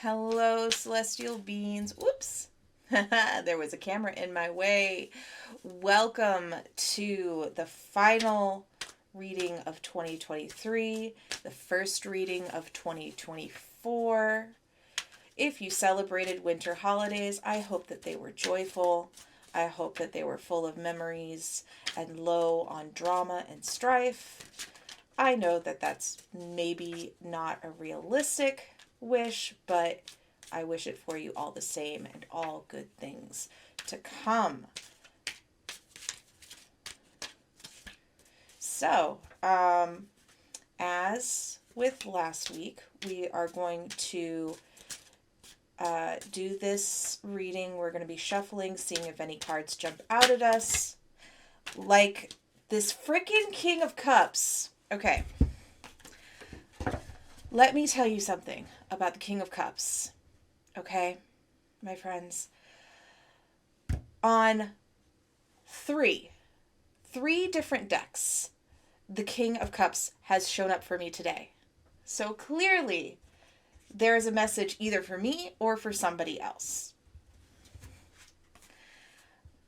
Hello, celestial beings. Whoops. There was a camera in my way. Welcome to the final reading of 2023, the first reading of 2024. If you celebrated winter holidays, I hope that they were joyful. I hope that they were full of memories and low on drama and strife. I know that that's maybe not a realistic wish, but I wish it for you all the same, and all good things to come. So, as with last week, we are going to do this reading. We're going to be shuffling, seeing if any cards jump out at us. Like this freaking King of Cups. Okay. Let me tell you something about the King of Cups. Okay, my friends. On three different decks, the King of Cups has shown up for me today. So clearly, there is a message either for me or for somebody else.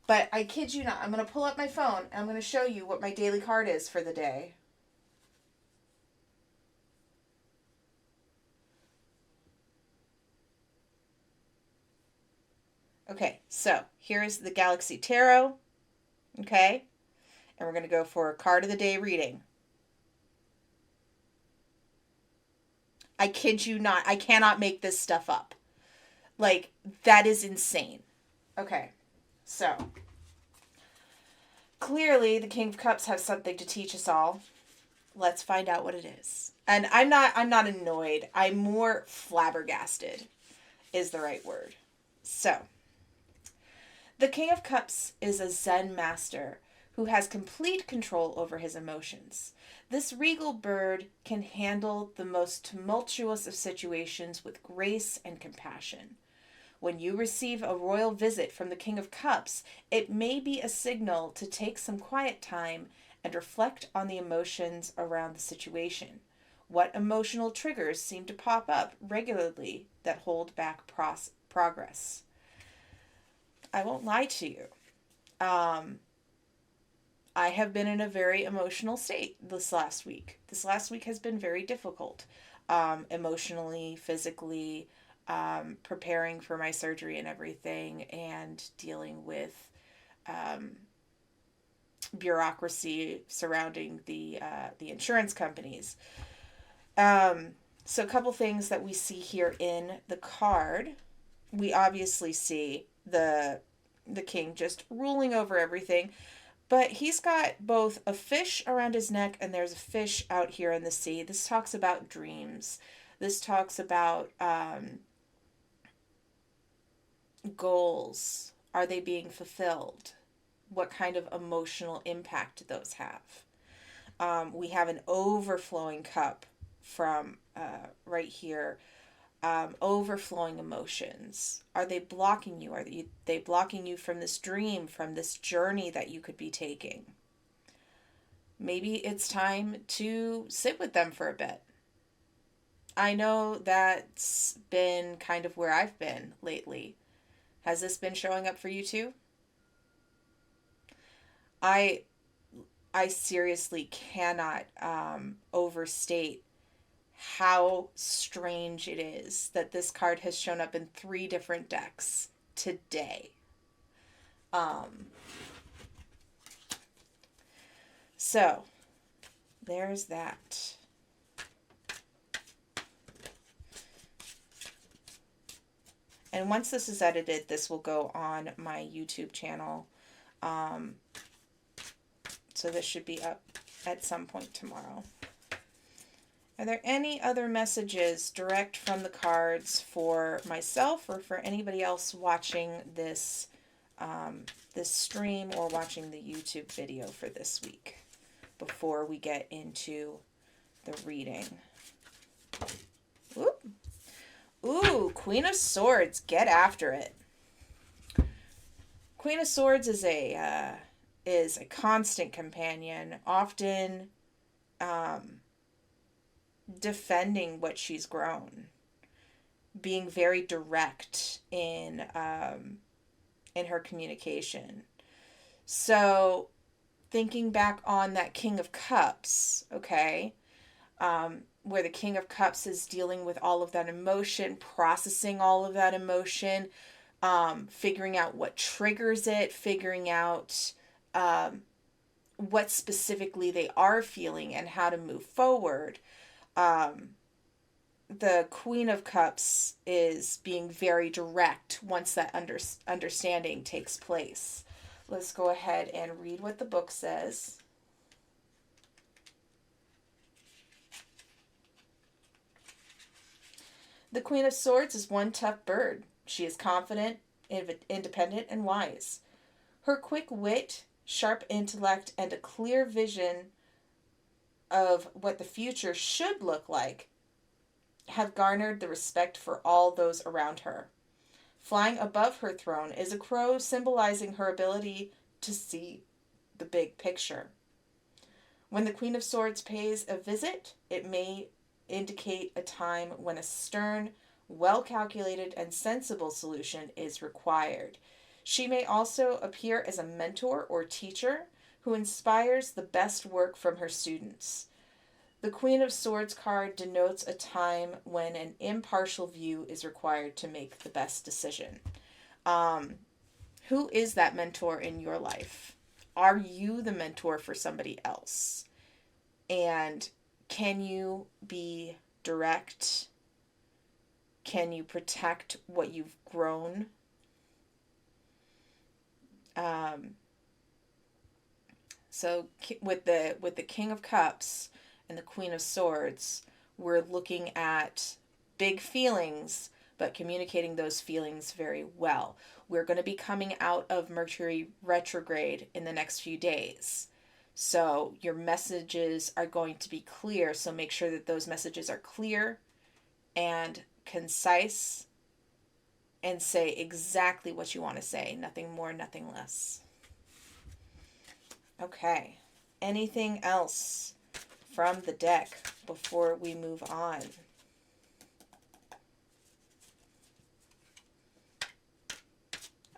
But I kid you not, I'm going to pull up my phone and I'm going to show you what my daily card is for the day. Okay, so here's the Galaxy Tarot. Okay, and we're going to go for a card of the day reading. I kid you not, I cannot make this stuff up. Like, that is insane. Okay, so clearly the King of Cups has something to teach us all. Let's find out what it is. And I'm not annoyed. I'm more flabbergasted is the right word. So, the King of Cups is a Zen master who has complete control over his emotions. This regal bird can handle the most tumultuous of situations with grace and compassion. When you receive a royal visit from the King of Cups, it may be a signal to take some quiet time and reflect on the emotions around the situation. What emotional triggers seem to pop up regularly that hold back progress? I won't lie to you. I have been in a very emotional state this last week. This last week has been very difficult, emotionally, physically, preparing for my surgery and everything, and dealing with bureaucracy surrounding the insurance companies. So a couple things that we see here in the card. We obviously see the king just ruling over everything, but he's got both a fish around his neck and there's a fish out here in the sea. This talks about dreams. This talks about goals. Are they being fulfilled? What kind of emotional impact do those have? We have an overflowing cup from right here. Overflowing emotions. Are they blocking you? Are they blocking you from this dream, from this journey that you could be taking? Maybe it's time to sit with them for a bit. I know that's been kind of where I've been lately. Has this been showing up for you too? I seriously cannot overstate how strange it is that this card has shown up in 3 different decks today. So, there's that. And once this is edited, this will go on my YouTube channel. So this should be up at some point tomorrow. Are there any other messages direct from the cards for myself or for anybody else watching this this stream or watching the YouTube video for this week before we get into the reading? Ooh, Queen of Swords, get after it. Queen of Swords is a constant companion, often defending what she's grown, being very direct in her communication. So thinking back on that King of Cups, okay, where the King of Cups is dealing with all of that emotion, processing all of that emotion, figuring out what triggers it, figuring out what specifically they are feeling and how to move forward. The Queen of Cups is being very direct once that understanding takes place. Let's go ahead and read what the book says. The Queen of Swords is one tough bird. She is confident, independent, and wise. Her quick wit, sharp intellect, and a clear vision of what the future should look like have garnered the respect for all those around her. Flying above her throne is a crow, symbolizing her ability to see the big picture. When the Queen of Swords pays a visit, it may indicate a time when a stern, well-calculated, and sensible solution is required. She may also appear as a mentor or teacher who inspires the best work from her students. The Queen of Swords card denotes a time when an impartial view is required to make the best decision. Who is that mentor in your life? Are you the mentor for somebody else? And can you be direct? Can you protect what you've grown? So with the King of Cups and the Queen of Swords, we're looking at big feelings, but communicating those feelings very well. We're going to be coming out of Mercury retrograde in the next few days. So your messages are going to be clear. So make sure that those messages are clear and concise and say exactly what you want to say. Nothing more, nothing less. Okay. Anything else from the deck before we move on?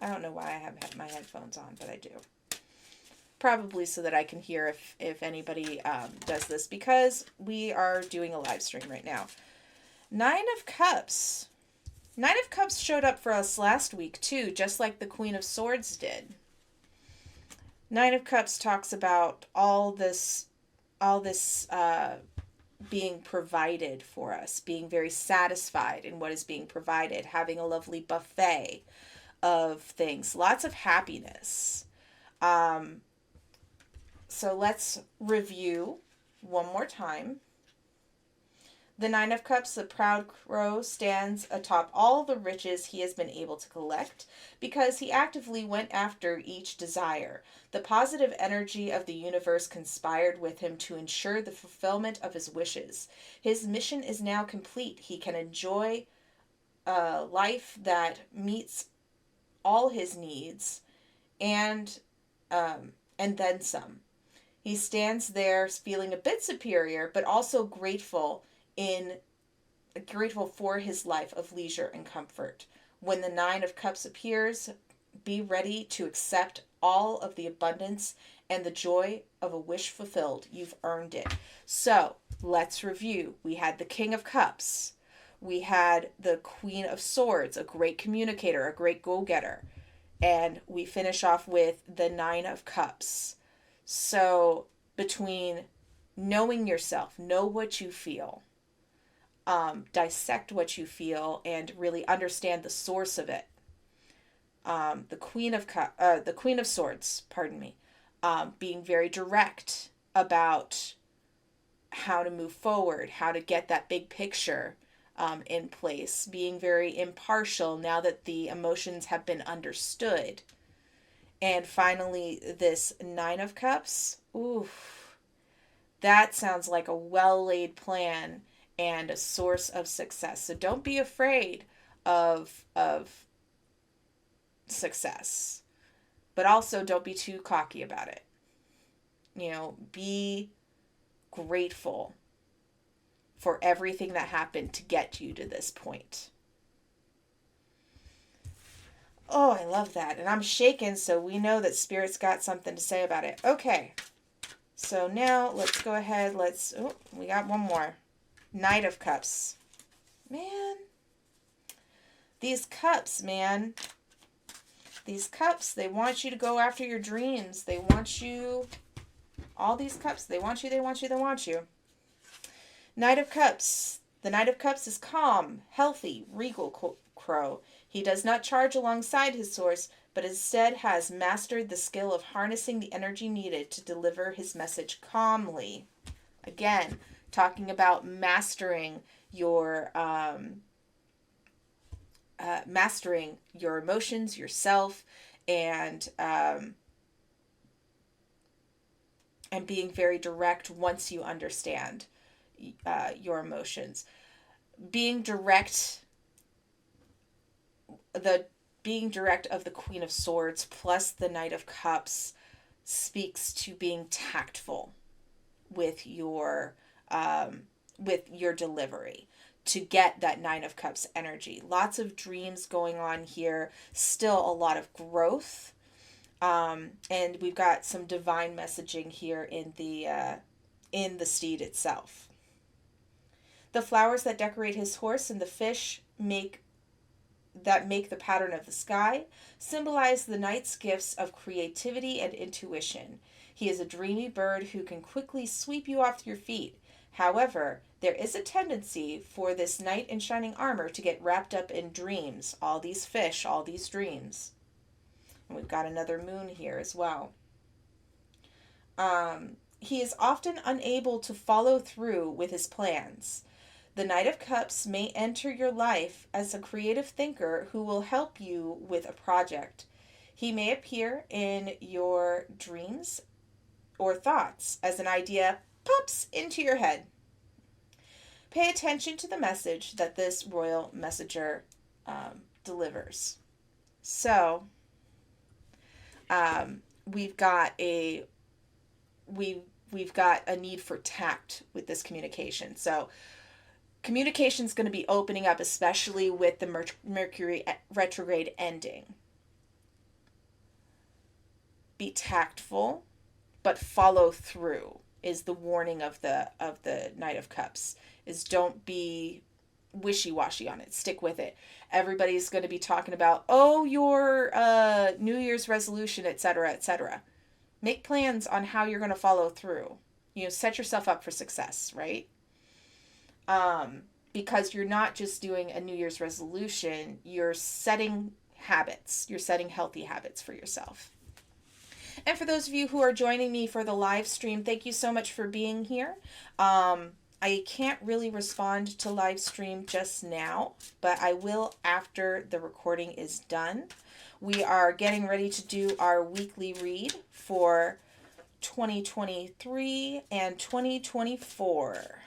I don't know why I have my headphones on, but I do. Probably so that I can hear if anybody does this, because we are doing a live stream right now. Nine of Cups. Nine of Cups showed up for us last week too, just like the Queen of Swords did. Nine of Cups talks about all this being provided for us, being very satisfied in what is being provided, having a lovely buffet of things, lots of happiness. So let's review one more time. The Nine of Cups, the proud crow, stands atop all the riches he has been able to collect because he actively went after each desire. The positive energy of the universe conspired with him to ensure the fulfillment of his wishes. His mission is now complete. He can enjoy a life that meets all his needs and then some. He stands there feeling a bit superior, but also grateful for his life of leisure and comfort. When the Nine of Cups appears, be ready to accept all of the abundance and the joy of a wish fulfilled. You've earned it. So let's review. We had the King of Cups. We had the Queen of Swords, a great communicator, a great go-getter. And we finish off with the Nine of Cups. So between knowing yourself, know what you feel, dissect what you feel, and really understand the source of it. The Queen of Swords, pardon me, being very direct about how to move forward, how to get that big picture in place, being very impartial now that the emotions have been understood. And finally, this Nine of Cups. Ooh, that sounds like a well-laid plan and a source of success. So don't be afraid of success, but also don't be too cocky about it. Be grateful for everything that happened to get you to this point. Oh, I love that. And I'm shaking, so we know that Spirit's got something to say about it. Okay. So now let's go ahead. Oh, we got one more. Knight of Cups. Man. These cups, man. These cups, they want you to go after your dreams. They want you. All these cups, they want you, they want you, they want you. Knight of Cups. The Knight of Cups is calm, healthy, regal crow. He does not charge alongside his source, but instead has mastered the skill of harnessing the energy needed to deliver his message calmly. Again, talking about mastering your emotions, yourself, and being very direct once you understand your emotions. Being direct of the Queen of Swords plus the Knight of Cups speaks to being tactful with your delivery to get that Nine of Cups energy. Lots of dreams going on here. Still a lot of growth. And we've got some divine messaging here in the steed itself. The flowers that decorate his horse and the fish make the pattern of the sky symbolize the knight's gifts of creativity and intuition. He is a dreamy bird who can quickly sweep you off your feet. However, there is a tendency for this knight in shining armor to get wrapped up in dreams. All these fish, all these dreams. And we've got another moon here as well. He is often unable to follow through with his plans. The Knight of Cups may enter your life as a creative thinker who will help you with a project. He may appear in your dreams or thoughts as an idea pops into your head. Pay attention to the message that this royal messenger delivers. So, we've got a need for tact with this communication. So, communication is going to be opening up, especially with the Mercury retrograde ending. Be tactful, but follow through is the warning of the Knight of Cups. Is don't be wishy-washy on it. Stick with it. Everybody's going to be talking about, your New Year's resolution, etc., etc. Make plans on how you're going to follow through. Set yourself up for success, right? Because you're not just doing a New Year's resolution, you're setting habits. You're setting healthy habits for yourself. And for those of you who are joining me for the live stream, thank you so much for being here. I can't really respond to live stream just now, but I will after the recording is done. We are getting ready to do our weekly read for 2023 and 2024.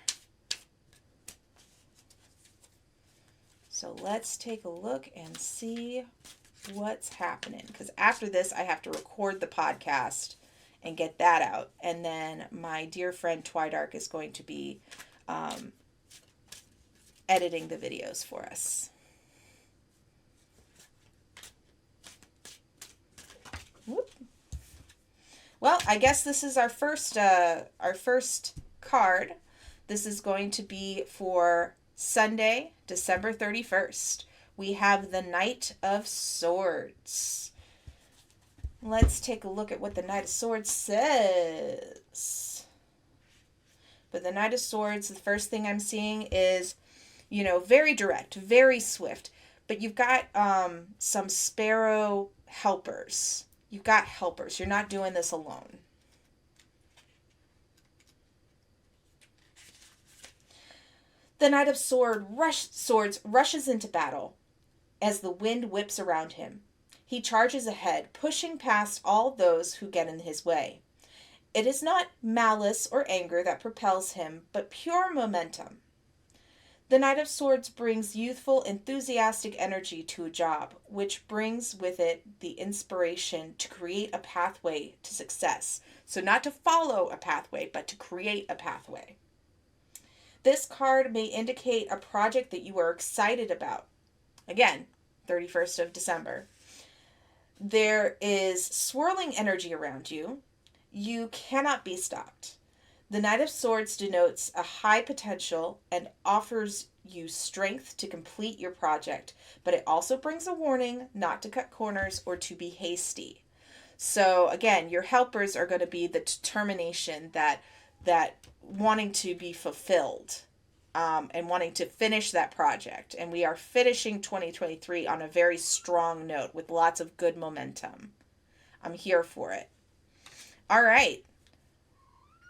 So let's take a look and see what's happening. Because after this, I have to record the podcast and get that out. And then my dear friend Twidark is going to be editing the videos for us. Whoop. Well, I guess this is our first card. This is going to be for Sunday, December 31st. We have the Knight of Swords. Let's take a look at what the Knight of Swords says. But the Knight of Swords, the first thing I'm seeing is, very direct, very swift. But you've got some sparrow helpers. You've got helpers. You're not doing this alone. The Knight of Swords rushes into battle as the wind whips around him. He charges ahead, pushing past all those who get in his way. It is not malice or anger that propels him, but pure momentum. The Knight of Swords brings youthful, enthusiastic energy to a job, which brings with it the inspiration to create a pathway to success. So not to follow a pathway, but to create a pathway. This card may indicate a project that you are excited about. Again, 31st of December. There is swirling energy around you. You cannot be stopped. The Knight of Swords denotes a high potential and offers you strength to complete your project, but it also brings a warning not to cut corners or to be hasty. So again, your helpers are going to be the determination that wanting to be fulfilled, and wanting to finish that project. And we are finishing 2023 on a very strong note with lots of good momentum. I'm here for it. All right.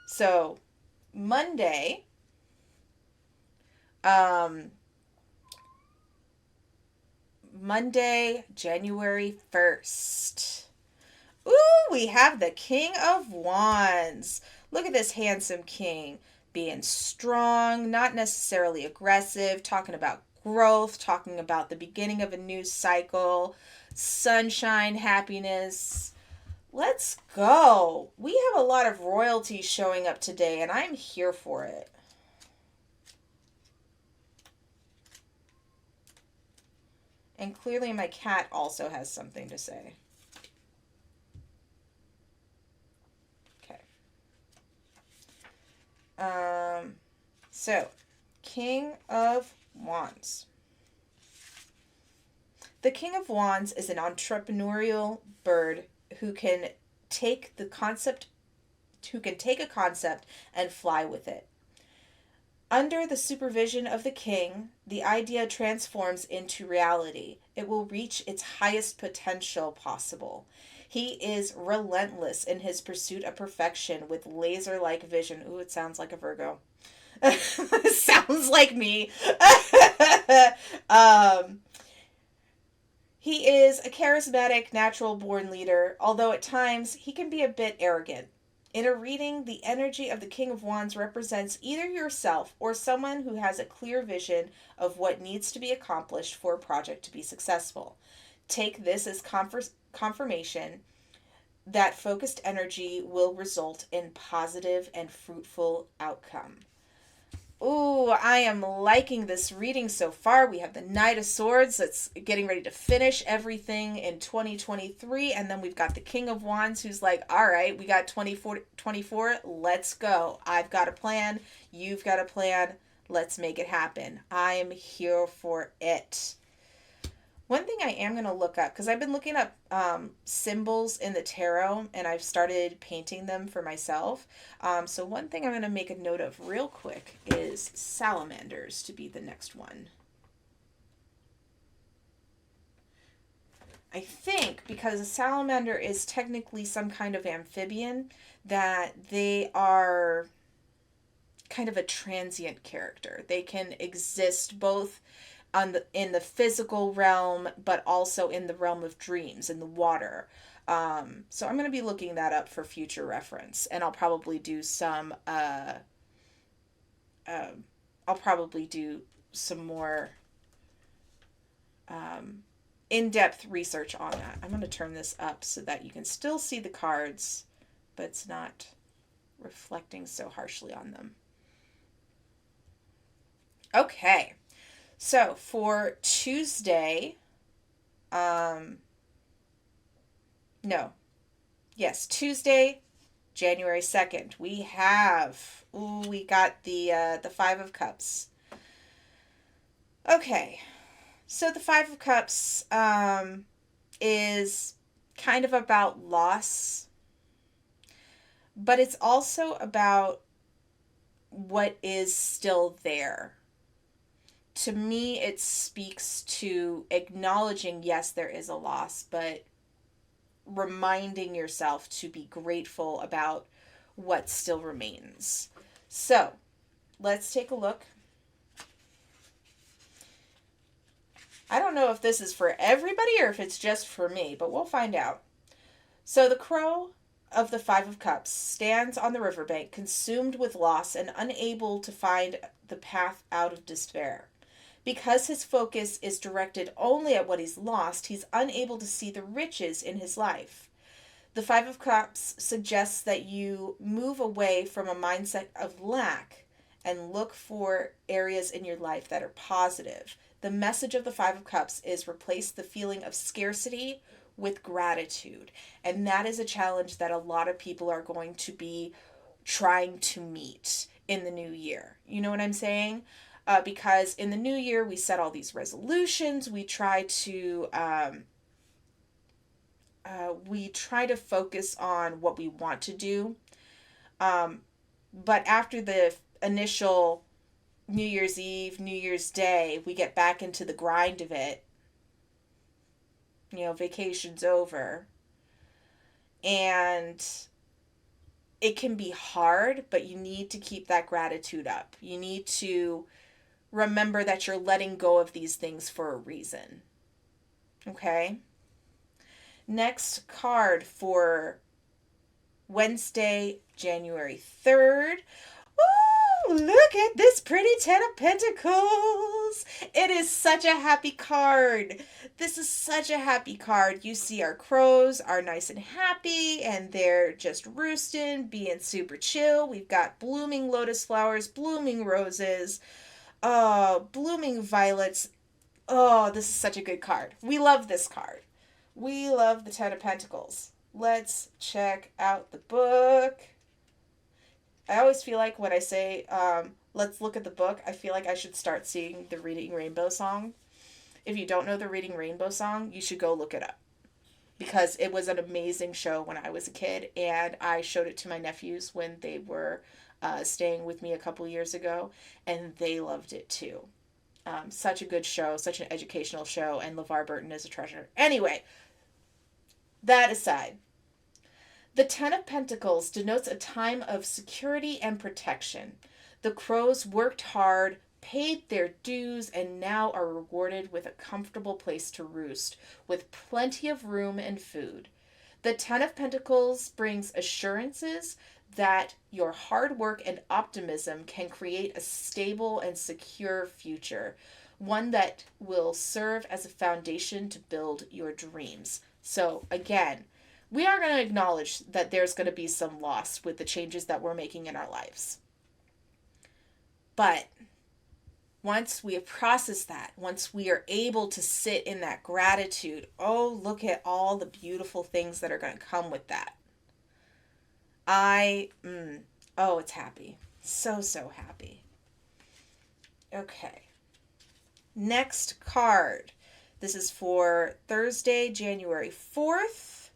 So Monday, January 1st. Ooh, we have the King of Wands. Look at this handsome king being strong, not necessarily aggressive, talking about growth, talking about the beginning of a new cycle, sunshine, happiness. Let's go. We have a lot of royalty showing up today, and I'm here for it. And clearly my cat also has something to say. Okay. So, King of Wands. The King of Wands is an entrepreneurial bird who can take a concept and fly with it. Under the supervision of the king, the idea transforms into reality. It will reach its highest potential possible. He is relentless in his pursuit of perfection with laser-like vision. Ooh, it sounds like a Virgo. Sounds like me. He is a charismatic, natural-born leader, although at times he can be a bit arrogant. In a reading, the energy of the King of Wands represents either yourself or someone who has a clear vision of what needs to be accomplished for a project to be successful. Take this as confirmation that focused energy will result in positive and fruitful outcome. Ooh, I am liking this reading so far. We have the Knight of Swords that's getting ready to finish everything in 2023. And then we've got the King of Wands who's like, all right, we got 2024. Let's go. I've got a plan. You've got a plan. Let's make it happen. I'm here for it. One thing I am going to look up, because I've been looking up symbols in the tarot, and I've started painting them for myself. So one thing I'm going to make a note of real quick is salamanders to be the next one. I think because a salamander is technically some kind of amphibian, that they are kind of a transient character. They can exist both in the physical realm, but also in the realm of dreams, in the water. So I'm going to be looking that up for future reference, and I'll probably do some more in-depth research on that. I'm going to turn this up so that you can still see the cards, but it's not reflecting so harshly on them. Okay. So for Tuesday, Tuesday, January 2nd, we got the Five of Cups. Okay, so the Five of Cups is kind of about loss, but it's also about what is still there. To me, it speaks to acknowledging, yes, there is a loss, but reminding yourself to be grateful about what still remains. So, let's take a look. I don't know if this is for everybody or if it's just for me, but we'll find out. So, the crow of the Five of Cups stands on the riverbank, consumed with loss and unable to find the path out of despair. Because his focus is directed only at what he's lost, he's unable to see the riches in his life. The Five of Cups suggests that you move away from a mindset of lack and look for areas in your life that are positive. The message of the Five of Cups is replace the feeling of scarcity with gratitude. And that is a challenge that a lot of people are going to be trying to meet in the new year. You know what I'm saying? Because in the new year, we set all these resolutions. We try to focus on what we want to do. But after the initial New Year's Eve, New Year's Day, we get back into the grind of it. You know, vacation's over. And it can be hard, but you need to keep that gratitude up. You need to remember that you're letting go of these things for a reason. Okay? Next card for Wednesday, January 3rd. Ooh, look at this pretty Ten of Pentacles. It is such a happy card. This is such a happy card. You see our crows are nice and happy, and they're just roosting, being super chill. We've got blooming lotus flowers, blooming roses, blooming violets. Oh, this is such a good card. We love this card. We love the Ten of Pentacles. Let's check out the book. I always feel like when I say, let's look at the book, I feel like I should start singing the Reading Rainbow song. If you don't know the Reading Rainbow song, you should go look it up. Because it was an amazing show when I was a kid, and I showed it to my nephews when they were staying with me a couple years ago, and they loved it too. Such a good show, such an educational show, and LeVar Burton is a treasure. Anyway, that aside, the Ten of Pentacles denotes a time of security and protection. The crows worked hard, paid their dues, and now are rewarded with a comfortable place to roost, with plenty of room and food. The Ten of Pentacles brings assurances that your hard work and optimism can create a stable and secure future, one that will serve as a foundation to build your dreams. So again, we are going to acknowledge that there's going to be some loss with the changes that we're making in our lives. But once we have processed that, once we are able to sit in that gratitude, oh, look at all the beautiful things that are going to come with that. It's happy. So, so happy. Okay. Next card. This is for Thursday, January 4th.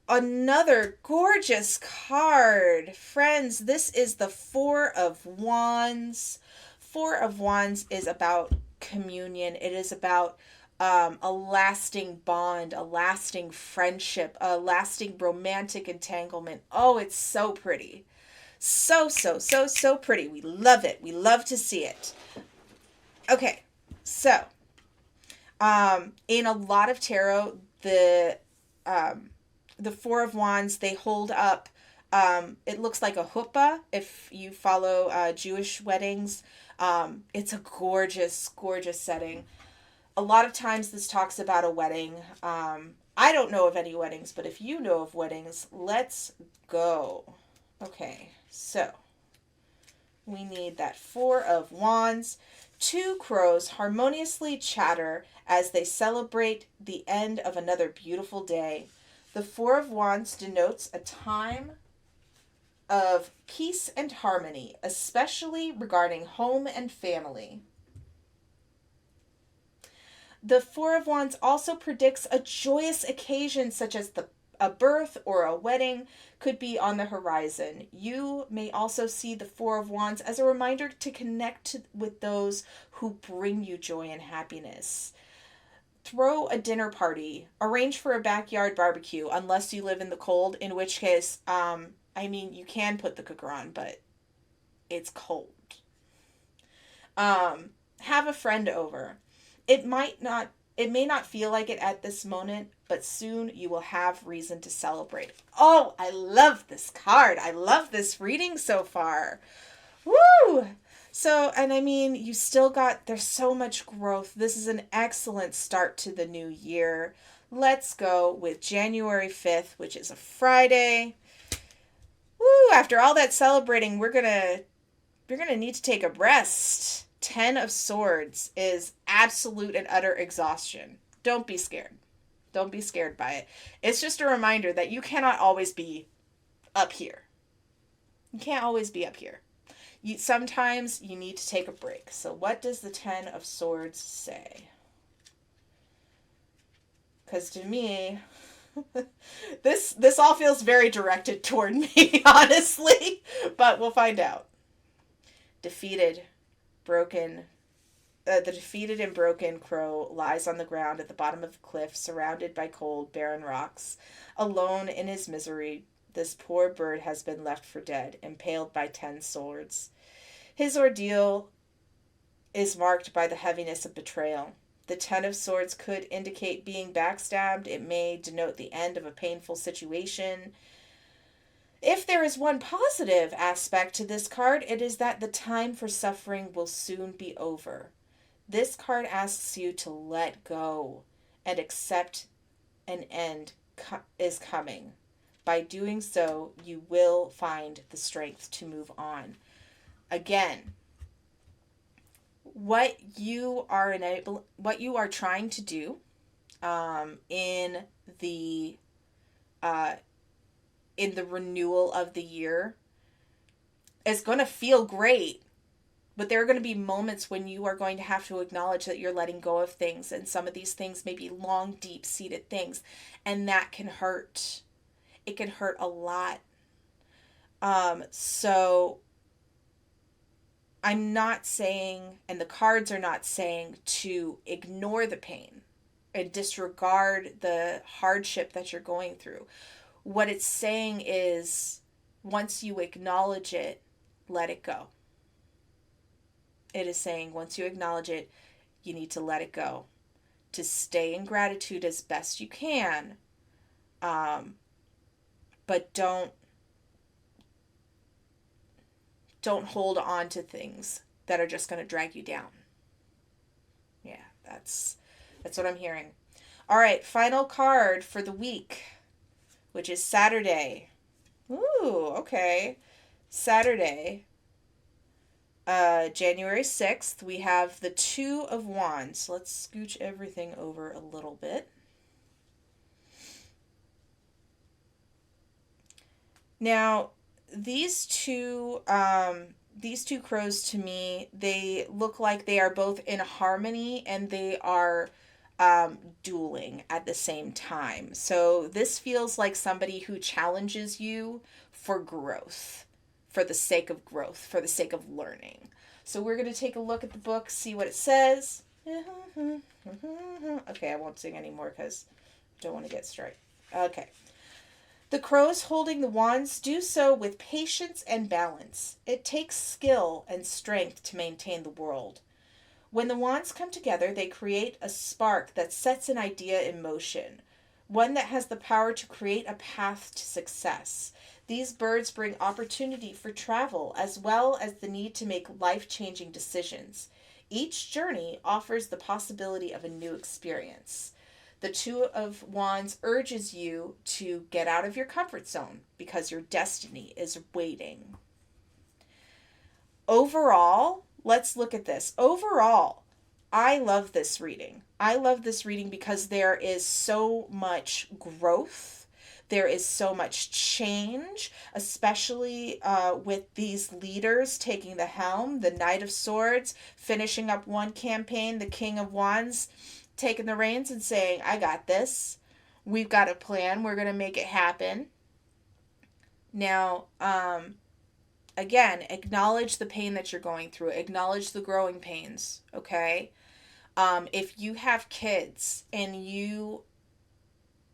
Another gorgeous card. Friends, this is the Four of Wands. Four of Wands is about communion. It is about a lasting bond, a lasting friendship, a lasting romantic entanglement. Oh, it's so pretty. So, so, so, so pretty. We love it. We love to see it. Okay, so in a lot of tarot, the Four of Wands, they hold up, it looks like a huppah if you follow Jewish weddings. It's a gorgeous, gorgeous setting. A lot of times this talks about a wedding. I don't know of any weddings, but if you know of weddings, let's go. Okay, so we need that Four of Wands. Two crows harmoniously chatter as they celebrate the end of another beautiful day. The Four of Wands denotes a time of peace and harmony, especially regarding home and family. The Four of Wands also predicts a joyous occasion such as a birth or a wedding could be on the horizon. You may also see the Four of Wands as a reminder to connect with those who bring you joy and happiness. Throw a dinner party. Arrange for a backyard barbecue, unless you live in the cold, in which case, you can put the cooker on, but it's cold. Have a friend over. It may not feel like it at this moment, but soon you will have reason to celebrate. Oh, I love this card. I love this reading so far. Woo! So, you still there's so much growth. This is an excellent start to the new year. Let's go with January 5th, which is a Friday. Woo! After all that celebrating, we're gonna need to take a rest. 10 of Swords is absolute and utter exhaustion. Don't be scared. Don't be scared by it. It's just a reminder that you cannot always be up here. You can't always be up here. Sometimes you need to take a break. So what does the Ten of Swords say? Because to me, this all feels very directed toward me, honestly. But we'll find out. Defeated, broken. The defeated and broken crow lies on the ground at the bottom of the cliff, surrounded by cold, barren rocks. Alone in his misery, this poor bird has been left for dead, impaled by 10 swords. His ordeal is marked by the heaviness of betrayal. The 10 of Swords could indicate being backstabbed. It may denote the end of a painful situation. If there is one positive aspect to this card, it is that the time for suffering will soon be over. This card asks you to let go and accept an end is coming. By doing so, you will find the strength to move on. Again, what you are trying to do in the renewal of the year is going to feel great, but there are going to be moments when you are going to have to acknowledge that you're letting go of things, and some of these things may be long, deep-seated things, and that can hurt. It can hurt a lot. So I'm not saying, and the cards are not saying, to ignore the pain and disregard the hardship that you're going through. What it's saying is, once you acknowledge it, let it go. It is saying, once you acknowledge it, you need to let it go. To stay in gratitude as best you can. But don't hold on to things that are just going to drag you down. Yeah, that's what I'm hearing. All right, final card for the week, which is Saturday. Ooh, okay. Saturday, January 6th, we have the Two of Wands. Let's scooch everything over a little bit. Now, these two crows, to me, they look like they are both in harmony, and they are dueling at the same time. So this feels like somebody who challenges you for growth, for the sake of growth, for the sake of learning. So we're going to take a look at the book, see what it says. Okay, I won't sing anymore because I don't want to get straight. Okay. The crows holding the wands do so with patience and balance. It takes skill and strength to maintain the world. When the wands come together, they create a spark that sets an idea in motion, one that has the power to create a path to success. These birds bring opportunity for travel as well as the need to make life-changing decisions. Each journey offers the possibility of a new experience. The Two of Wands urges you to get out of your comfort zone because your destiny is waiting. Overall, let's look at this. Overall, I love this reading. I love this reading because there is so much growth. There is so much change, especially with these leaders taking the helm. The Knight of Swords finishing up one campaign, the King of Wands taking the reins and saying, I got this. We've got a plan. We're going to make it happen. Now, again, acknowledge the pain that you're going through. Acknowledge the growing pains, okay? If you have kids and you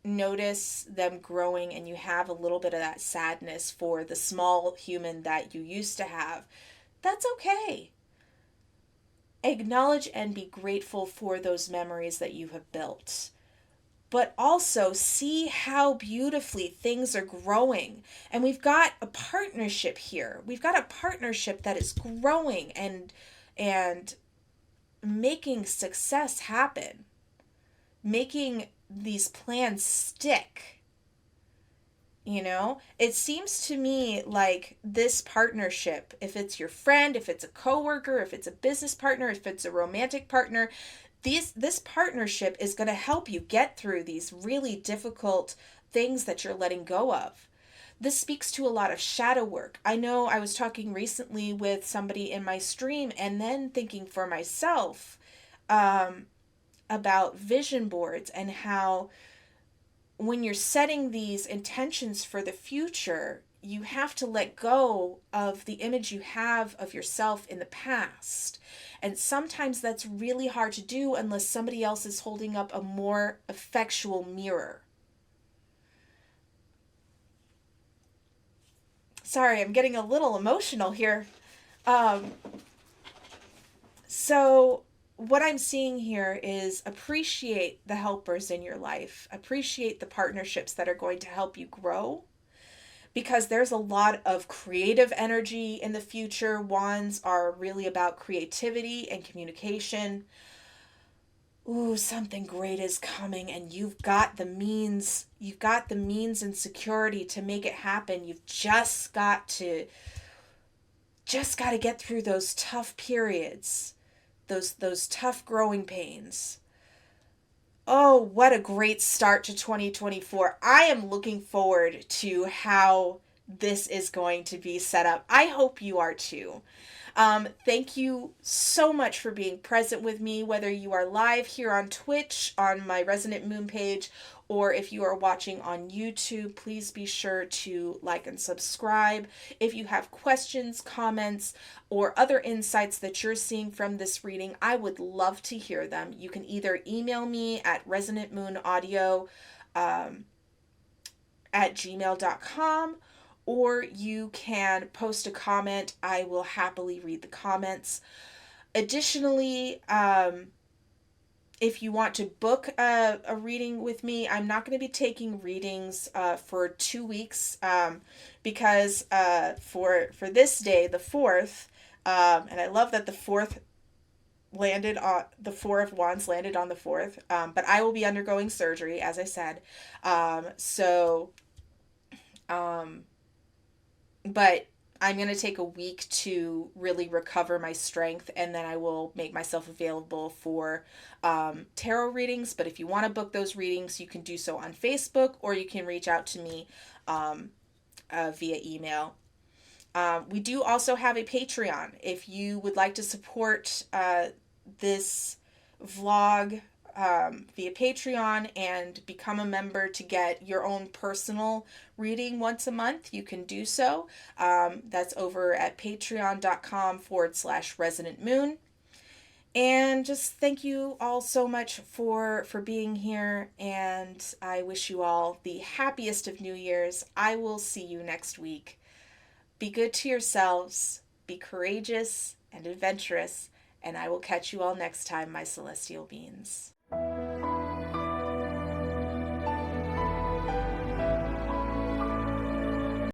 notice them growing and you have a little bit of that sadness for the small human that you used to have, that's okay. Acknowledge and be grateful for those memories that you have built. But also see how beautifully things are growing. And we've got a partnership here. We've got a partnership that is growing and making success happen. Making these plans stick. You know, it seems to me like this partnership, if it's your friend, if it's a coworker, if it's a business partner, if it's a romantic partner, this partnership is going to help you get through these really difficult things that you're letting go of. This speaks to a lot of shadow work. I know I was talking recently with somebody in my stream and then thinking for myself about vision boards and how when you're setting these intentions for the future, you have to let go of the image you have of yourself in the past. And sometimes that's really hard to do unless somebody else is holding up a more effectual mirror. Sorry, I'm getting a little emotional here. So what I'm seeing here is appreciate the helpers in your life. Appreciate the partnerships that are going to help you grow, because there's a lot of creative energy in the future. Wands are really about creativity and communication. Ooh, something great is coming, and you've got the means and security to make it happen. You've just got to get through those tough periods, those tough growing pains. Oh, what a great start to 2024. I am looking forward to how this is going to be set up. I hope you are too. Thank you so much for being present with me, whether you are live here on Twitch, on my Resonant Moon page, or if you are watching on YouTube. Please be sure to like and subscribe. If you have questions, comments, or other insights that you're seeing from this reading, I would love to hear them. You can either email me at resonantmoonaudio at gmail.com, or you can post a comment. I will happily read the comments. Additionally, if you want to book a reading with me, I'm not going to be taking readings for 2 weeks because for this day, the 4th, and I love that the 4th landed on the 4 of Wands landed on the 4th, but I will be undergoing surgery, as I said. But I'm going to take a week to really recover my strength, and then I will make myself available for tarot readings. But if you want to book those readings, you can do so on Facebook, or you can reach out to me via email. We do also have a Patreon. If you would like to support this vlog via Patreon and become a member to get your own personal reading once a month, you can do so. That's over at patreon.com/Resonant Moon. And just thank you all so much for being here, and I wish you all the happiest of New Year's. I will see you next week. Be good to yourselves, be courageous and adventurous, and I will catch you all next time, my celestial beings.